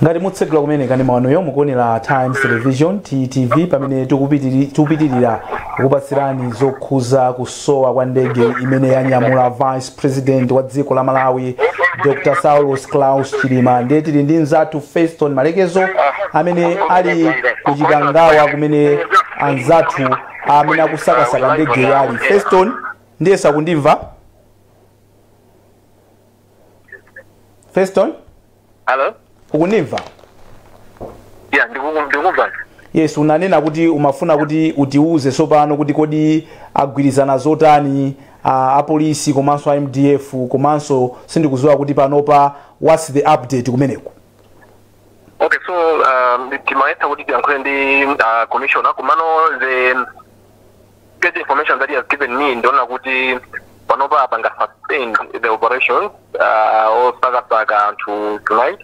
ngati mutsekula kumene kani maonoyo mukuonera Times Television TTV pamene tikupitirira kukupatsirani zokhuza kusowa kwa ndege imene yanyamula Vice President wa dziko la Malawi Dr. Saulos Klaus Chilima. Ndiye tili ndi mzathu Feston Malekezo amene ali kuchikangawa kumene anzathu amene akusakasaka ndege yali. Feston ndiye sakundimva? Feston? Hello? Ukundimva? Yeah, ndikumva. Yes, unanena kuti umafuna kuti utiuze sopano kuti kodi agwirizana zotani apolisi komanso MDF komanso sindikuziwa kuti panopa what's the update kumeneko. Okay, so timaeta kuti tiyankhule ndi commissioner kumano the information that he has given me ndona kuti panopa apanga suspend the operations osakasaka to tonight.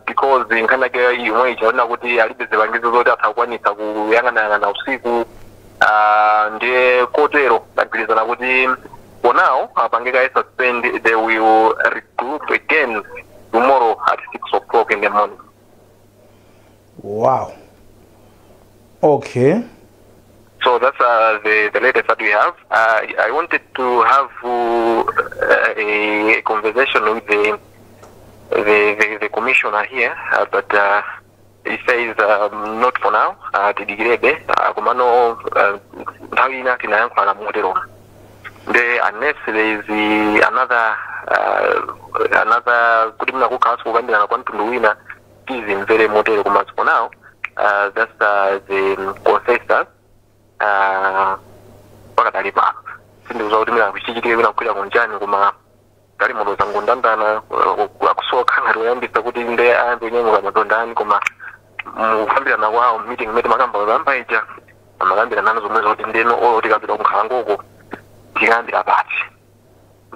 Because in kind of yomwe ichaona kuti alibe zipangizo zoti atakwanisa kuyang'anayang'ana usiku ndiye kotero agwirizana kuti for now apangeka suspend. They will regroup again tomorrow at 6 o'clock in the morning. Wow. Okay. So that's the latest that we have. I wanted to have a conversation with the commissioner here, but he says not for now. Tidigirebe kumano ntawina tinayankwana modelo. Unless there is another kudimna kukasu kugambira na kwantundu wina is in very modelo kumazi for now. That's the consensus. Pakatalipa. Sindiuza udimina kushijike wina kukuja kunjani kuma kali modo zangu ndandana akusoka ngati oyambisa kuti nde ayambe nyengo madondani koma mufambira na wao meeting mete makamba bampaija amakambira nano zomwe zoti ndeno oti kapita kunkhalangoko ndikambira pati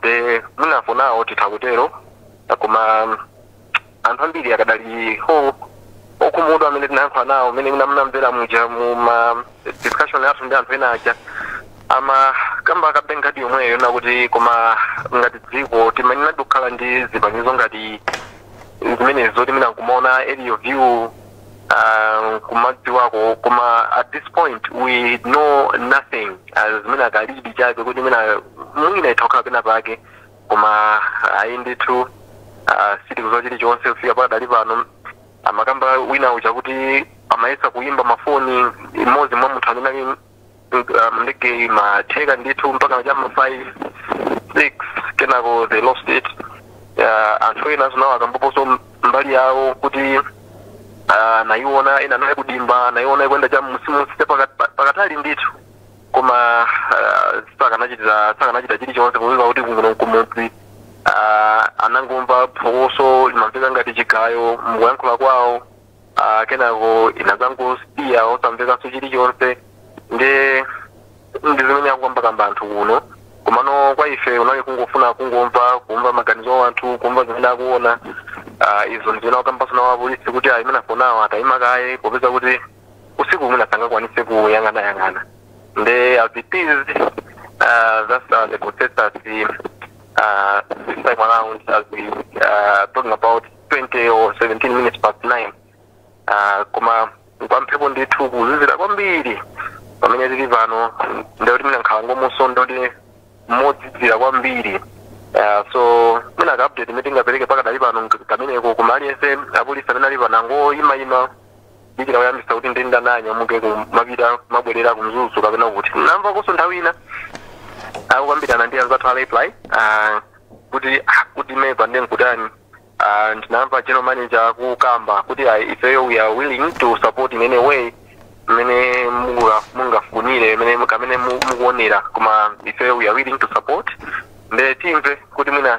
de munafo nawo titakutero koma anthu ambiri akadali okumudu amene tinayankha nawo amene munamvera muja mu discussion yathu ndi anthu ena aja ama kamba kabenga ndi yomweyo na kuti koma ngati dziko timanena dokhala ndi zipangizo ngati zimene zoti mina kumaona area view kumadzi wako koma at this point we know nothing as mina kalidi chabe kuti mina mwina itokhala pena pake koma ayinditu siti kuzochiti chonse kufika pakadali pano amakamba wina uja kuti amayesa kuimba mafoni imodzi mwa munthu amene ndege matheka ndithu mpaka majama 5 6 kenako they lost it. Anthu ena zinawo akamboposo mbali yawo kuti naiona ena naye kudimba naiona kwenda cha musimu pakatali ndithu koma sakanachita chili chonse kuweza kuti kungono kumudzi anangomva phokoso limamveka ngati chigayo mukuyankhula kwawo kenako inazangosiya osamvekanso chili chonse ndi zimene yakwamba kamba anthu kuno komano kwa ife unali kungofuna kumva maganizo a anthu kumva zimene akuona izo ndizimene wakambaso nawo apolisi kuti imene fonawo atayima kaye popeza kuti usiku umene asangakwanise kuyang'anayang'ana ndi as it is that's the consensus this time around as we talking about 20 or 17 minutes past 9 koma kwamphepo ndithu kuzizira kwambiri pamene tili pano ndikuti mina nkhalango musondo ndi modzidzira kwambiri so mina ka update imene tingapereke pakadali pano kameneko koma aliyense apolisi amene ali panango imayima ichita kuyambisa kuti ndindananya muke kumapita mabwerera kumzuzu kapena kuti namva koso nthawi ina akukambirana ndi anzathu a reply kuti mepa ndengudani ndinamva general manager kukamba kuti ifeyo we are willing to support in any way mene mungafunire mene kamene mukuonera koma ifeyo we are willing to support nde timve kuti mwina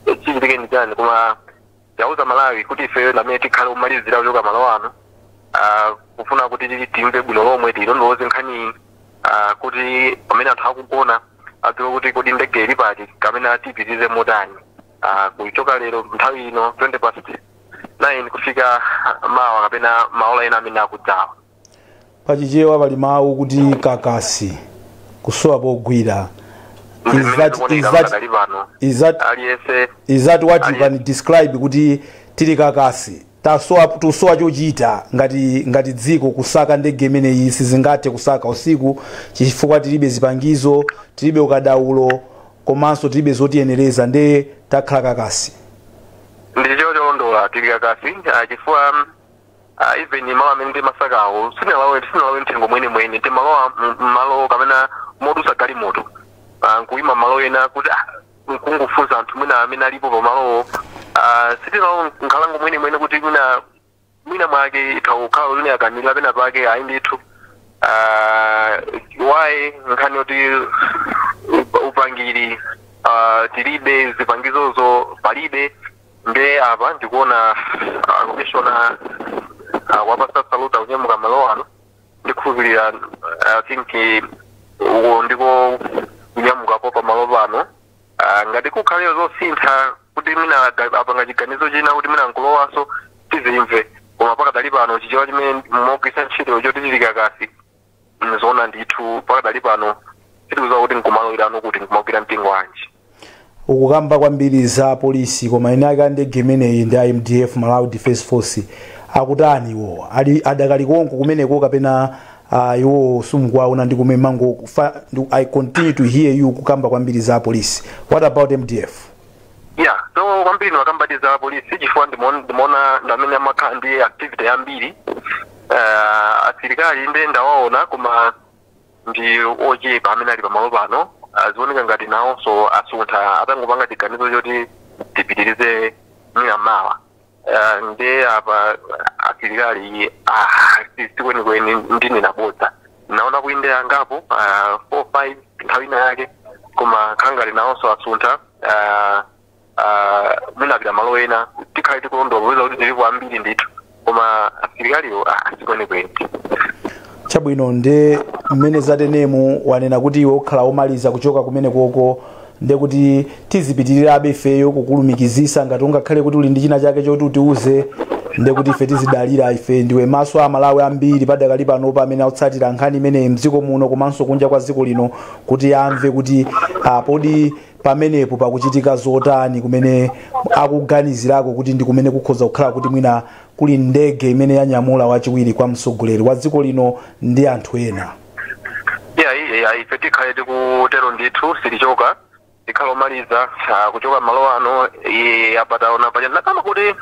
chichitike ndi chani koma yauza Malawi kuti ifeyo namene tikhale kumalizira kuchoka malo ano kufuna kuti timve bwino lomwe tilondoloze nkhani kuti pamene anthu akugona adziwe kuti kodi ndege ili pati kamene atipitize motani kuchoka lero nthawi ino 20 past 9 kufika mawa kapena maola ena amene akudzawa pachichewa pali mawu kuti kakasi kusowa pogwira. Is that what you can describe kuti tili kakasi tusowa chochita ngati dziko kusaka ndege imeneyi sizingathe kusaka usiku chifukwa tilibe zipangizo, tilibe ukadaulo, komanso tilibe zotiyenereza, nde takhala kakasi. Ndicho cholondola tili kakasi chifukwa even malo amene ndi masakawo sinalawe mthengo mwene timalowa malo kamena modusa galimoto nkuyima malo ena kuti nkungufunsa anthu mwina amene alipo pamalowo sitinawo nkhalango mwene kuti mwina mwake itakukhala lune akanila pena pake ayi ndithu wayi nkhani yoti upangiri tilibe zipangizozo palibe. Nde apa ndikuona commissioner wapasa saluta kunyamuka malo ano ndikukhulupirira I think uko ndiko kunyamukapo pamalo pano ngati kukhaleyo zosintha kuti mina apanga chiganizo china kuti mina nkulowaso tizimve, koma pakadali pano chichewa chimene mogwisa ntchito choti tili kakasi mzona ndithu pakadali pano tikudziwa kuti nkumalowirano kuti nkumagwira mpingo wanji. Ukukamba kwambiri za polisi koma ine aka ndege imeneyi ndi IMDF Malawi Defense Force akutani iwo adakali konko kumeneko kapena iwo sumukwaona ndi kumemango I continue to hear you kukamba kwambiri za polisi. What about MDF? Yeah, so kwambiri wakamba za polisi chifukwa ndimaona ndamene amakhandi activity yambiri asilikali ndi ndawaona koma ndi ochepa amene ali pamalo pano azioneka ngati nawo so asuntha atangopanga chiganizo choti tipitirize mnyamawa nde apa asilikali sikwenikweni ndine nabodza naona kuinde angapo 4-5 nthawi ina yake koma khangati nawo so asuntha munapita malo ena tikhale tikulondoloweza kuti tilipo ambiri ndithu koma asilikaliwo sikwenikweni. Chabwino nde mmene zatenemu wanena kuti iwe ukhala omaliza kuchoka kumene koko nde kuti tizipitirirabe ifeyo kukulumikizisa ngati ungakhale kuti uli ndi china chake choti utiuze nde kuti ife tizidalira ife ndiwe maso a Malawi ambiri padakali pano pamene autsatira nkhani imene mdziko muno komanso kunja kwa dziko lino kuti amve kuti podi pamenepo pakuchitika zotani kumene akuganizirako kuti ndi kumene kukhoza kukhala kuti mwina kuli ndege imene yanyamula wachiwiri kwa mtsogoleri wa dziko lino ndi anthu ena. Ife tikhale tikutero ndithu silichoka tikhala omaliza kuchoka malo ano apataona pachana kama kuti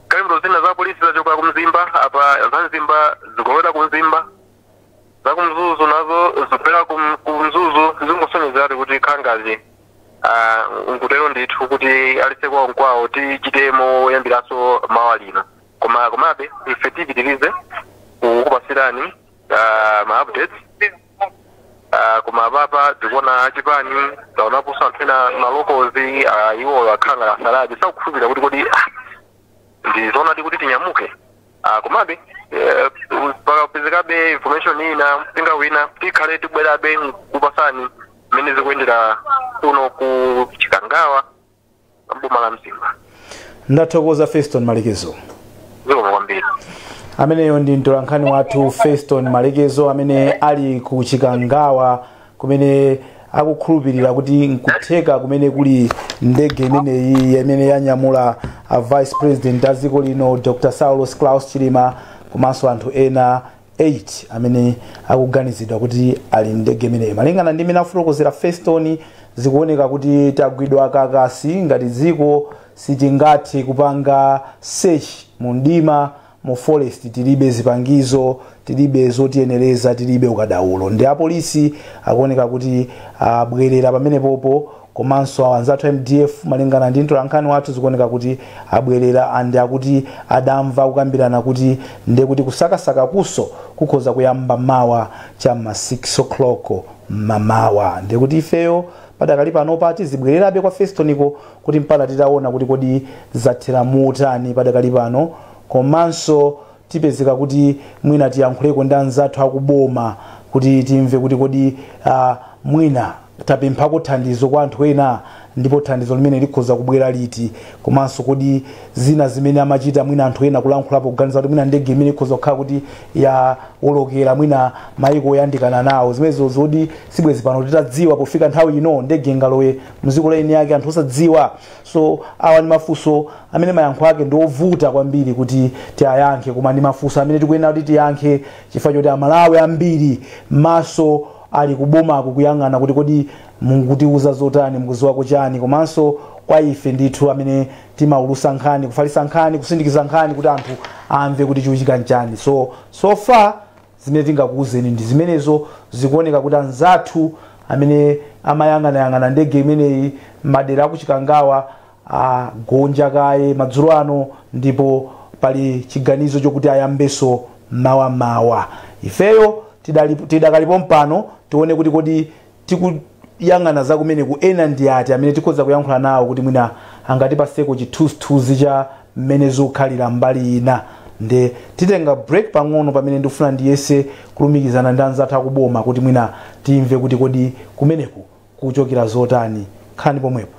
kalimbo zina za polisi zachoka kumzimba apa zanzimba zikolowera kumzimba zakumzuzu nazo zipera kumzuzu zingosonyezerati kuti khangazi nkutero ndithu kuti alisekwa nkwawo tichitemo yambiraso mawa lino komabe ife tipitirize kukupasirani ma-updates koma papa tikuona chipani taonapo anthu ena malokozi iwo akhanga asalaje sakukhulupirira kuti kodi ndizoonadi kuti tinyamuke komabe pakapezekabe information ina pinga wina tikhale tibwerabe kupasani mmene zikuyendera kuno ku Chikangawa mboma la Mzimba. Ndathokoza Feston Malekezo. Zikomo kwambiri. Ameneyo ndi mtolankhani wathu Feston Malekezo amene ali ku Chikangawa kumene akukhulupirira kuti nkutheka kumene kuli ndege imeneyi imene yanyamula Vice President a dziko lino Dr. Saulos Klaus Chilima komanso anthu ena 8 amene akuganizidwa kuti ali ndege imeneyi. Malingana ndi imene afotokozera Feston zikuoneka kuti tagwidwa kakasi ngati dziko sitingathe kupanga search mu mdima mu forest, tilibe zipangizo, tilibe zotiyenereza, tilibe ukadaulo. Ndi apolisi akuoneka kuti abwerera pamene popo komanso anzathu MDF malingana ndi mtolankhani wathu zikuoneka kuti abwerera andi akuti adamva kukambirana kuti nde kuti kusakasaka kuso kukhoza kuyamba mawa chamma 6 o'clock mamawa. Ndi kuti ifeyo padakali pano pati zibwererabe kwa Festoniko kuti mpaka titaona kuti kodi zathera motani padakali pano komanso tipezeka kuti mwina tiyankhuleko ndi anzathu akuboma kuti timve kuti kodi mwina tapemphako thandizo kwa anthu ena ndipo thandizo limene likhoza kubwera liti komanso kodi zina zimene amachita mwina anthu ena kulankhulapo kuganiza kuti mwina ndege imene ikhoza kukhala kuti ya olokera mwina mayiko oyandikana nawo zimenezo zodi sibwezi pano titadziwa pofika nthawi ino ndege ingalowe muziko laini yake anthu osadziwa. So awa ni mafunso amene mayankho ake ndovuta kwambiri kuti tiyayankhe koma ndi mafunso amene tikuyenera kuti tiyankhe chifukwa choti amalawi ambiri maso ali kubomako kuyang'ana kuti kodi mukutiuza zotani mukuziwako chani komanso kwa ife ndithu amene timaulusa nkhani kufalisa nkhani kusindikiza nkhani kuti anthu amve kuti chikuchitika nchani. So far zimene tingakuuzeni ndi zimenezo zikuoneka kuti anzathu amene amayang'anayang'ana ndege imeneyi madera akuchikangawa gonja kaye madzulo ano ndipo pali chiganizo chokuti ayambeso mawa. Ifeyo tidakalipo mpano tione kuti kodi tikuyang'ana za kumene ku ena ndi ati amene tikhoza kuyankhula nawo kuti mwina angatipaseko chithunzithunzi cha mmene zokhalira mbali ina. Nde titenga break pang'ono pamene ndikufuna ndiyese kulumikizana ndi anzathu akuboma kuti mwina timve kuti kodi kumeneku kuchokera zotani. Khalani pomwepo.